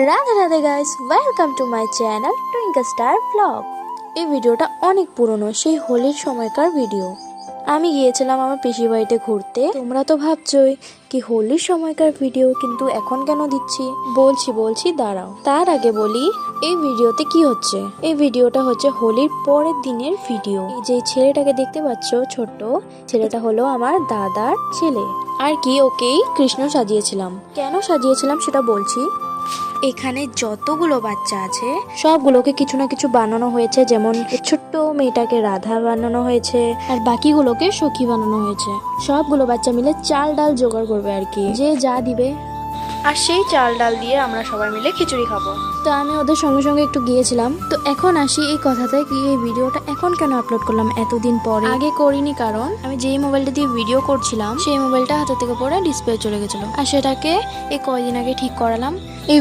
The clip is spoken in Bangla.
Radhe Radhe guys, welcome to my channel twinkle star blog. এই ভিডিওটা অনেক পুরনো, সেই হোলির সময়কার ভিডিও। আমি গিয়েছিলাম আমার পিসির বাড়িতে ঘুরতে। তোমরা তো ভাবছোই কি হোলির সময়কার ভিডিও কিন্তু এখন কেন দিচ্ছি। বলছি দাঁড়াও। তার আগে বলি এই ভিডিওতে কি হচ্ছে। এই ভিডিওটা হচ্ছে হোলির পরের দিনের ভিডিও। এই যে ছেলেটাকে দেখতে পাচ্ছ, ছোট্ট ছেলেটা হলো আমার দাদার ছেলে। আর কি ওকেই কৃষ্ণ সাজিয়েছিলাম। কেন সাজিয়েছিলাম সেটা বলছি। এখানে যতগুলো বাচ্চা আছে সবগুলোকে কিছু না কিছু বানানো হয়েছে, যেমন ছোট্ট মেয়েটাকে রাধা বানানো হয়েছে আর বাকিগুলোকে সখী বানানো হয়েছে। সবগুলো বাচ্চা মিলে চাল ডাল জোগাড় করবে আর কি, যে যা দিবে, আর সেই চাল ডাল দিয়ে আমরা সবাই মিলে খিচুড়ি খাবো। তো আমি ওদের সঙ্গে সঙ্গে একটু গিয়েছিলাম। তো এখন আসি এই কথাতে কি এই ভিডিওটা এখন কেন আপলোড করলাম এতদিন পরে। আগে করিনি কারণ আমি যেই মোবাইলটা দিয়ে ভিডিও করছিলাম সেই মোবাইলটা হাতে থেকে পড়ে ডিসপ্লে চলে গেছিল, আর সেটাকে এই কয়দিন আগে ঠিক করালাম। এই